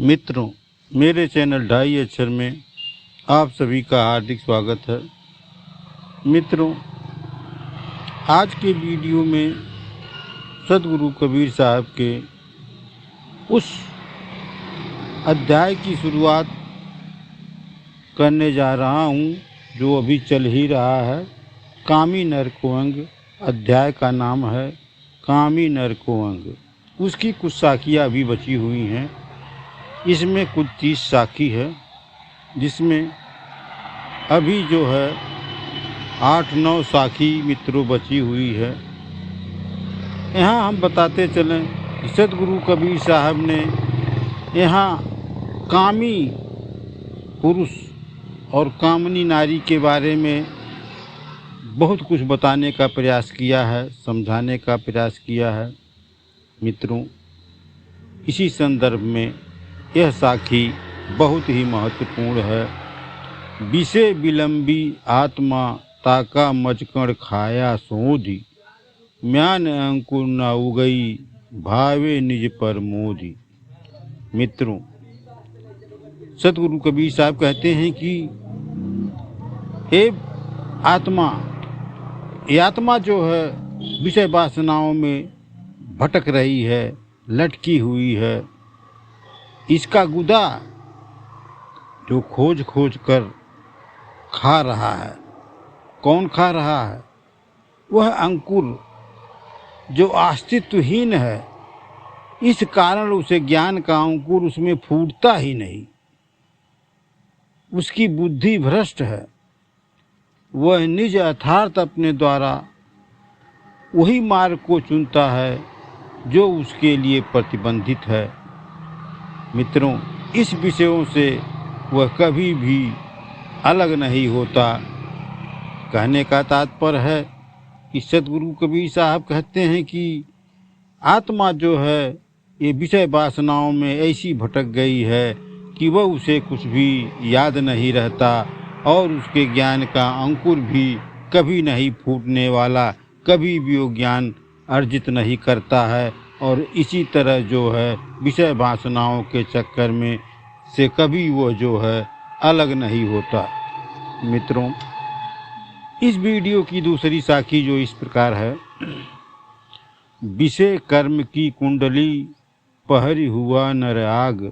मित्रों, मेरे चैनल ढाई अक्षर में आप सभी का हार्दिक स्वागत है। मित्रों, आज के वीडियो में सदगुरु कबीर साहब के उस अध्याय की शुरुआत करने जा रहा हूँ जो अभी चल ही रहा है। कामी नर को अंग, अध्याय का नाम है कामी नर को अंग। उसकी कुछ साखियाँ अभी बची हुई हैं। इसमें कुछ 30 साखी है, जिसमें अभी जो है 8-9 साखी मित्रों बची हुई है। यहाँ हम बताते चलें कि सदगुरु कबीर साहब ने यहाँ कामी पुरुष और कामनी नारी के बारे में बहुत कुछ बताने का प्रयास किया है, समझाने का प्रयास किया है। मित्रों, इसी संदर्भ में यह साखी बहुत ही महत्वपूर्ण है। विषे विलंबी आत्मा ताका मचकण खाया सोधी, म्यान अंकुर न उगई भावे निज पर मोदी। मित्रों, सदगुरु कबीर साहब कहते हैं कि हे आत्मा, ये आत्मा जो है विषय वासनाओं में भटक रही है, लटकी हुई है। इसका गुदा जो खोज खोज कर खा रहा है, कौन खा रहा है? वह अंकुर जो अस्तित्वहीन है। इस कारण उसे ज्ञान का अंकुर उसमें फूटता ही नहीं। उसकी बुद्धि भ्रष्ट है। वह निज यथार्थ अपने द्वारा वही मार्ग को चुनता है जो उसके लिए प्रतिबंधित है। मित्रों, इस विषयों से वह कभी भी अलग नहीं होता। कहने का तात्पर्य है कि सदगुरु कबीर साहब कहते हैं कि आत्मा जो है ये विषय वासनाओं में ऐसी भटक गई है कि वह उसे कुछ भी याद नहीं रहता और उसके ज्ञान का अंकुर भी कभी नहीं फूटने वाला, कभी भी वो ज्ञान अर्जित नहीं करता है। और इसी तरह जो है विषय वासनाओं के चक्कर में से कभी वो जो है अलग नहीं होता। मित्रों, इस वीडियो की दूसरी साखी जो इस प्रकार है। विषय कर्म की कुंडली पहरी हुआ नर आग,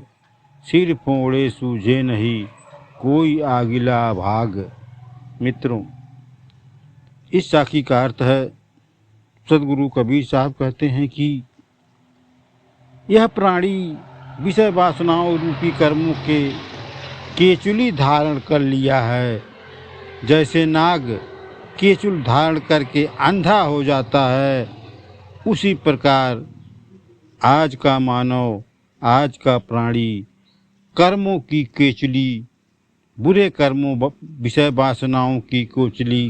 सिर फोड़े सूझे नहीं कोई आगिला भाग। मित्रों, इस साखी का अर्थ है, सदगुरु कबीर साहब कहते हैं कि यह प्राणी विषय वासनाओं रूपी कर्मों के केचुली धारण कर लिया है। जैसे नाग केचुल धारण करके अंधा हो जाता है, उसी प्रकार आज का मानव, आज का प्राणी कर्मों की केचुली, बुरे कर्मों, विषय वासनाओं की कोचली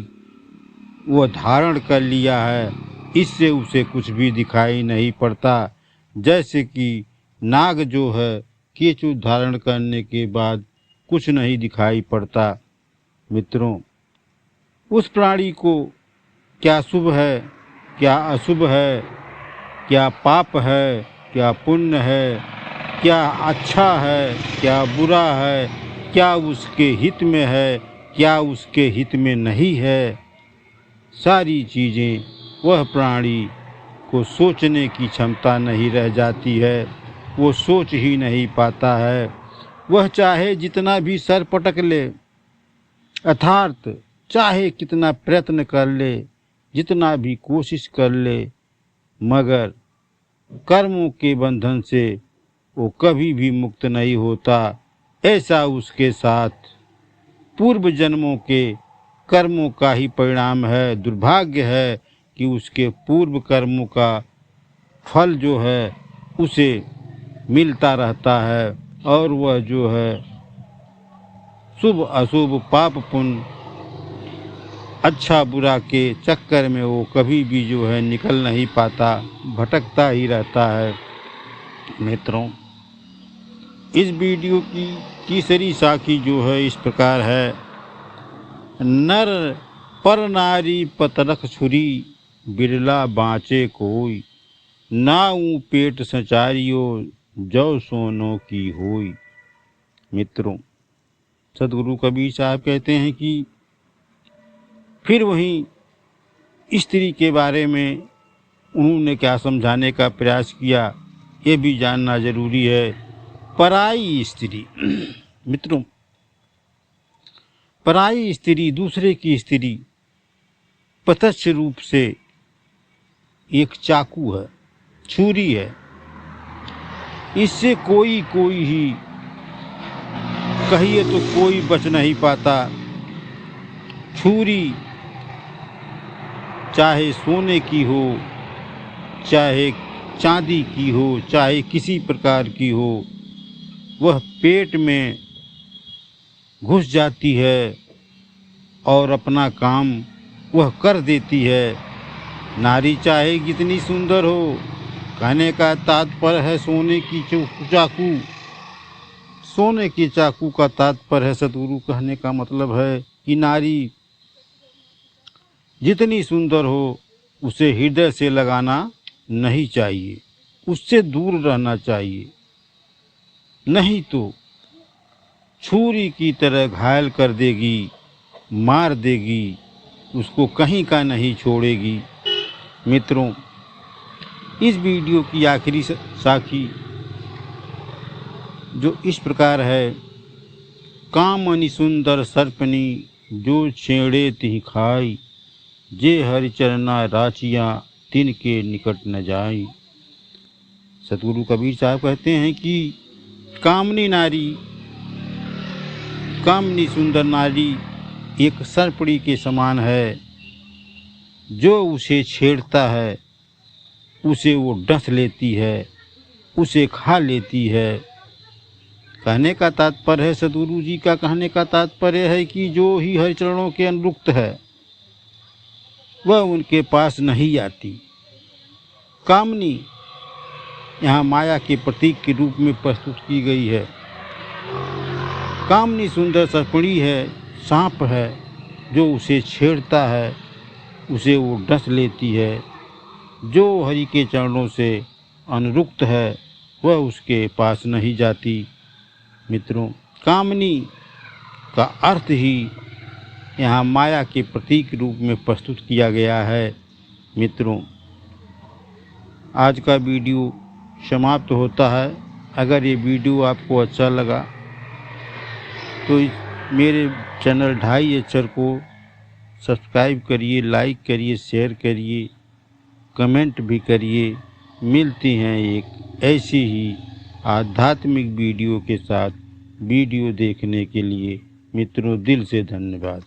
वह धारण कर लिया है। इससे उसे कुछ भी दिखाई नहीं पड़ता। जैसे कि नाग जो है केचुल धारण करने के बाद कुछ नहीं दिखाई पड़ता। मित्रों, उस प्राणी को क्या शुभ है, क्या अशुभ है, क्या पाप है, क्या पुण्य है, क्या अच्छा है, क्या बुरा है, क्या उसके हित में है, क्या उसके हित में नहीं है, सारी चीज़ें वह प्राणी को सोचने की क्षमता नहीं रह जाती है। वो सोच ही नहीं पाता है। वह चाहे जितना भी सर पटक ले, अर्थात चाहे कितना प्रयत्न कर ले, जितना भी कोशिश कर ले, मगर कर्मों के बंधन से वो कभी भी मुक्त नहीं होता। ऐसा उसके साथ पूर्व जन्मों के कर्मों का ही परिणाम है। दुर्भाग्य है कि उसके पूर्व कर्मों का फल जो है उसे मिलता रहता है और वह जो है शुभ अशुभ, पाप पुण्य, अच्छा बुरा के चक्कर में वो कभी भी जो है निकल नहीं पाता, भटकता ही रहता है। मित्रों, इस वीडियो की तीसरी साखी जो है इस प्रकार है। नर पर नारी पतरख छुरी, बिरला बाँचे कोई, नाऊ पेट सचारियो जौ सोनों की होई। मित्रों, सदगुरु कबीर साहब कहते हैं कि फिर वहीं स्त्री के बारे में उन्होंने क्या समझाने का प्रयास किया, ये भी जानना जरूरी है। पराई स्त्री मित्रों, पराई स्त्री दूसरे की स्त्री प्रत्यक्ष रूप से एक चाकू है, छुरी है। इससे कोई ही कहिए तो कोई बच नहीं पाता। छुरी चाहे सोने की हो, चाहे चांदी की हो, चाहे किसी प्रकार की हो, वह पेट में घुस जाती है और अपना काम वह कर देती है। नारी चाहे कितनी सुंदर हो, कहने का तात्पर्य है सोने की चाकू। सोने की चाकू का तात्पर्य है, सदगुरु कहने का मतलब है कि नारी जितनी सुंदर हो उसे हृदय से लगाना नहीं चाहिए, उससे दूर रहना चाहिए, नहीं तो छुरी की तरह घायल कर देगी, मार देगी, उसको कहीं का नहीं छोड़ेगी। मित्रों, इस वीडियो की आखिरी साखी जो इस प्रकार है, कामनी सुंदर सर्पनी जो छेड़े तिहि खाई, जे हरिचरना राचियाँ तिनके निकट न जाई। सतगुरु कबीर साहब कहते हैं कि कामनी नारी, कामनी सुंदर नारी एक सर्पणी के समान है। जो उसे छेड़ता है उसे वो डस लेती है, उसे खा लेती है। कहने का तात्पर्य है, सदगुरु जी का कहने का तात्पर्य है कि जो ही हरिचरणों के अनुरुक्त है वह उनके पास नहीं आती। कामनी यहाँ माया के प्रतीक के रूप में प्रस्तुत की गई है। कामनी सुंदर सर्पणी है, सांप है, जो उसे छेड़ता है उसे वो डस लेती है। जो हरि के चरणों से अनुरुक्त है वह उसके पास नहीं जाती। मित्रों, कामनी का अर्थ ही यहाँ माया के प्रतीक रूप में प्रस्तुत किया गया है। मित्रों, आज का वीडियो समाप्त होता है। अगर ये वीडियो आपको अच्छा लगा तो मेरे चैनल ढाई अक्षर को सब्सक्राइब करिए, लाइक करिए, शेयर करिए, कमेंट भी करिए। मिलती हैं एक ऐसी ही आध्यात्मिक वीडियो के साथ। वीडियो देखने के लिए मित्रों दिल से धन्यवाद।